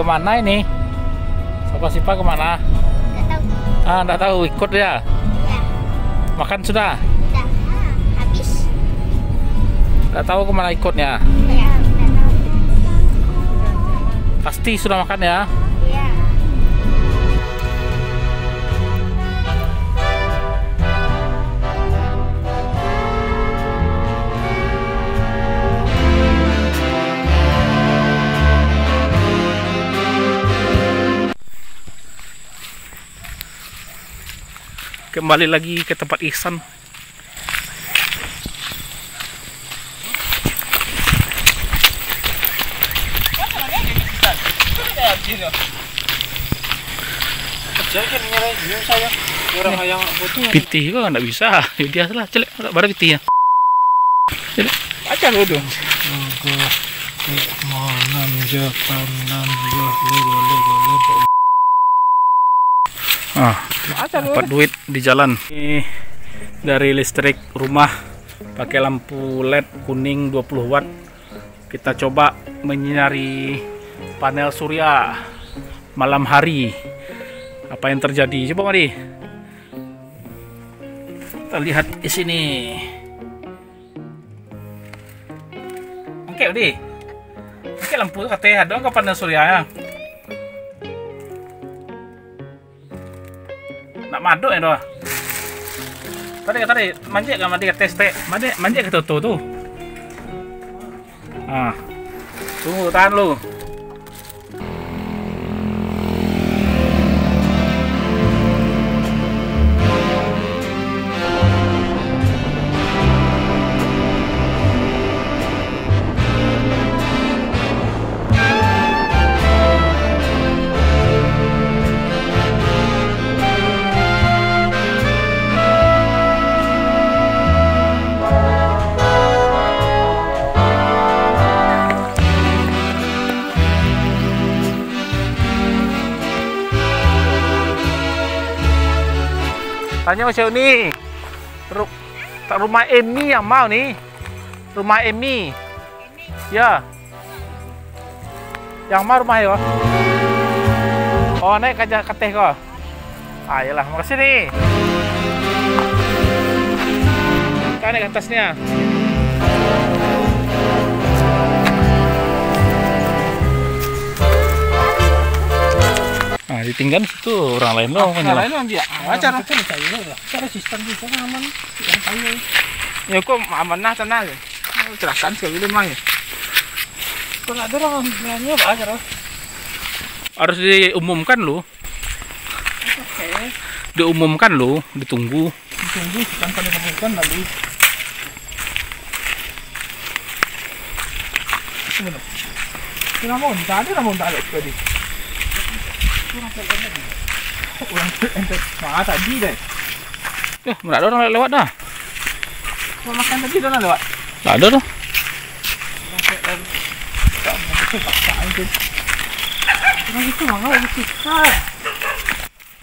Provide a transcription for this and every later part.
kemana ini? Sopo Sipa kemana? Nggak tahu. Nggak tahu, ikut ya. Ya, Makan sudah? udah. Habis. Nggak tahu kemana ikutnya. Ya, nggak tahu. Pasti sudah makan ya. Ya. Kembali lagi ke tempat Ihsan. Pitih kok nggak bisa. Ya dia salah celek pada pitihnya. Aja lu dong. Dapat duit di jalan. Ini dari listrik rumah pakai lampu LED kuning 20 watt. Kita coba menyinari panel surya malam hari. Apa yang terjadi? Coba mari. Kita lihat di sini. Oke, Udi. Oke, lampu katanya dong ke panel surya ya. Nak maduk ya doa. Tadi manjek kan mandi tes teh. Manjek ke tuh. Tunggu tahan lu. Tanya Mas nih, rumah Emi yang mau nih, rumah Emi, ya, yang mau rumah ya. Oh naik aja kateh kok. Ayolah, makasih nih. Kan naik atasnya. Nah, ditinggal situ orang lain loh. Orang lain orang dia. Acara cara sistem di sana aman. Ya kok amanah tenang. Cerahkan sekali lemah ya. Kalau ada orang bilangnya apa acara? Harus diumumkan loh. Oke. Diumumkan loh, ditunggu. Ditunggu tanpa diumumkan lalu. Kenapa tadi namun tak ada tadi? Tadi deh. Mana ada orang lewat dah. Mau makan tadi ada orang lewat. Tak ada dah.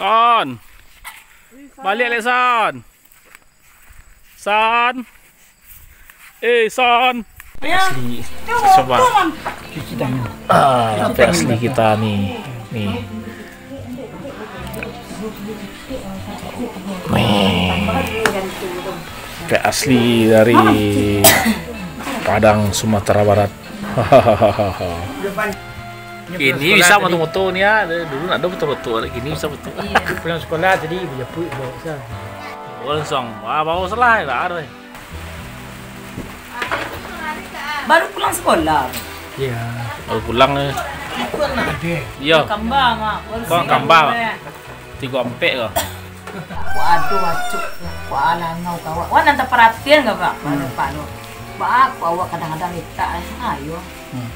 Son. Balik le Son. Son. Son. Asli. Coba. Asli kita nih. Nih. Kayak asli dari Padang, Sumatera Barat. Ini bisa moto-moto nih ya. Dulu ada betul-betul, gini bisa betul. Pulang sekolah jadi bisa bisa. Langsung, bawa salah ya ada. Baru pulang sekolah. Iya, baru pulang. Iya. Kambang, mak. Kok kambang? 3 empek kok. Waduh, wacuk. Wah, langau kawak. Wah, nanti perhatian nggak pak? Pak lo. Pak, awak kadang-kadang minta, ayo.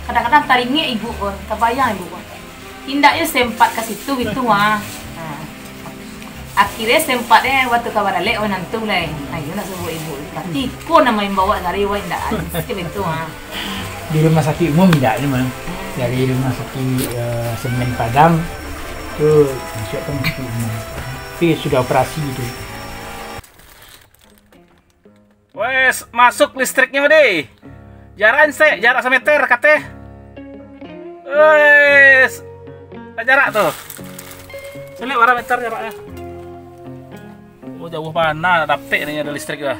Kadang-kadang taringnya ibu kon, kebayang ibu kon. Tindaknya sempat ke situ itu mah. Akhirnya sempatnya waktu kabar lek oh nanti mulai. Ayo nak sebut ibu. Tapi kok nama yang bawa dari wah tidak ada. Itu mah. Di rumah sakit umum tidak memang. Dari rumah sakit Semen Padang itu masuk ke rumah sakit umum. Tapi sudah operasi itu. Wes, masuk listriknya deh. Jarak semeter kate. Wes, jarak tuh. Saya lihat berapa meter jaraknya. Oh jauh mana, dapet nih ada listrik dah.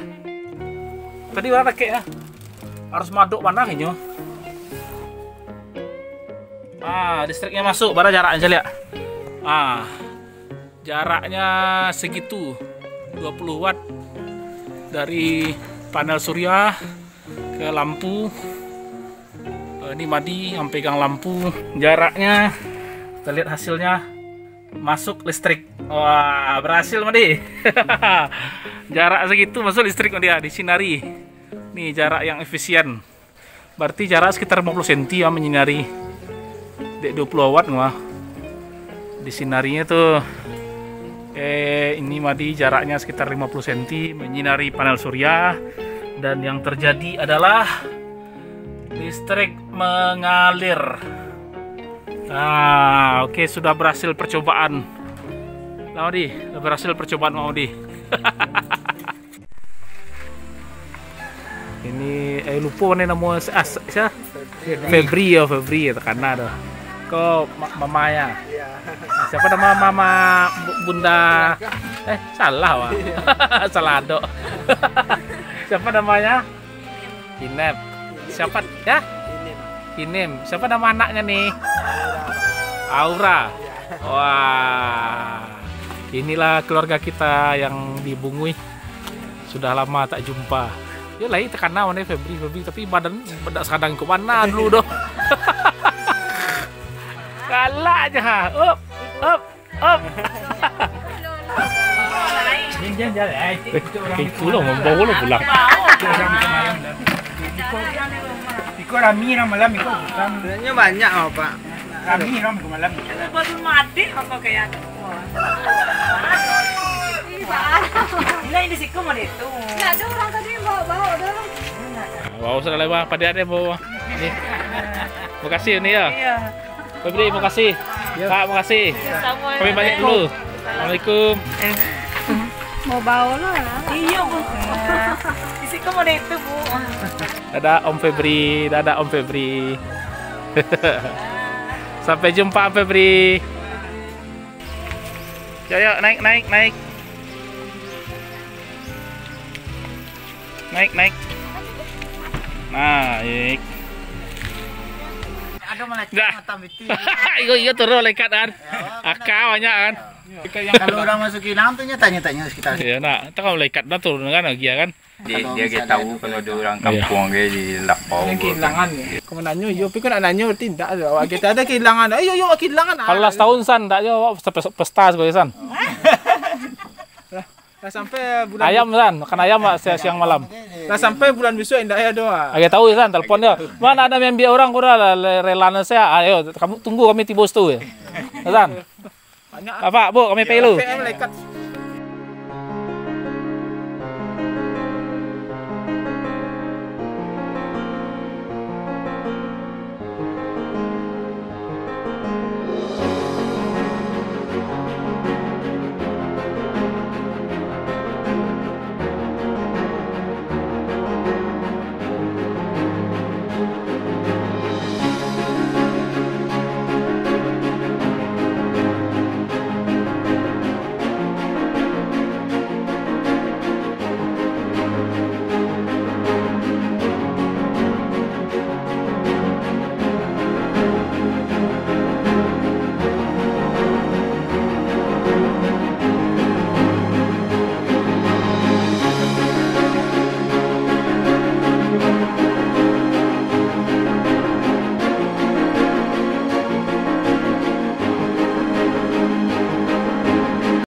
Tadi berapa kek ya? Harus maduk mana kayaknya. Listriknya masuk, berapa jaraknya saya lihat. Jaraknya segitu, 20 watt dari panel surya ke lampu. Ini Madi yang pegang lampu, jaraknya kita lihat hasilnya masuk listrik. Wah, berhasil Madi. Jarak segitu masuk listrik dia disinari. Nih jarak yang efisien. Berarti jarak sekitar 50 cm ya menyinari. Dek 20 watt mah. Disinarinya tuh ini Madi jaraknya sekitar 50 cm menyinari panel surya, dan yang terjadi adalah listrik mengalir. Oke, sudah berhasil percobaan. Maudi, sudah berhasil percobaan Maudi. Ini lupa nih nama siapa? Febri ya karena ada. Kok mamanya? Siapa nama mama bunda? Salah wah. Salah dok. Siapa namanya? Inep. Siapa ya? Inem. Siapa nama anaknya nih? Aura. Wah. Inilah keluarga kita yang di Bungui. Sudah lama tak jumpa. Ya lah itu karena mana Febri tapi badan bedak sadang ke mana dulu dong. Kalah aja. Up. Jangan. Itu loh membawa lo pulang. Iko rami malam iko bukan. Sebenarnya banyak Pak. Rami malam. Baru mati apa kayak ini di siku mau itu. Nggak ada orang tadi bawa udah. Wow, sudah lewat pada ada bawa. Nih. Makasih ini ya. Iya. Febri, makasih. Kak, makasih. Kami balik dulu. Assalamualaikum. Mau bawa lah. Iya, Bu. Di siku mau itu, Bu. Dadah Om Febri, dadah Om Febri. Sampai jumpa Om Febri. Yuk, naik. Naik. Naik. Ada malaikat Dah. mata biti. Iya turun lekat kan. Akal banyak kan. Kalau orang masuk hilang tuh tanya-tanya sekitar. Iya nak, kita kalau lekat dah turun kan lagi ya kan. Dia tahu kalau ada orang kampung dia di lapau. Yang kehilangan ya. Kamu nanya, yo pikir nak nanya tidak ada. Kita ada kehilangan. Ayo kehilangan. Kalau tahun san tak yo pesta sekolah san. Dah sampai bulan ayam san, makan ayam siang malam. Dah sampai bulan besok indah ya doa. Agak tahu san, telepon dia. Mana ada yang biar orang kurang relana saya. Ayo kamu tunggu kami tibos tu ya. San. Apa Bu, kami pelu.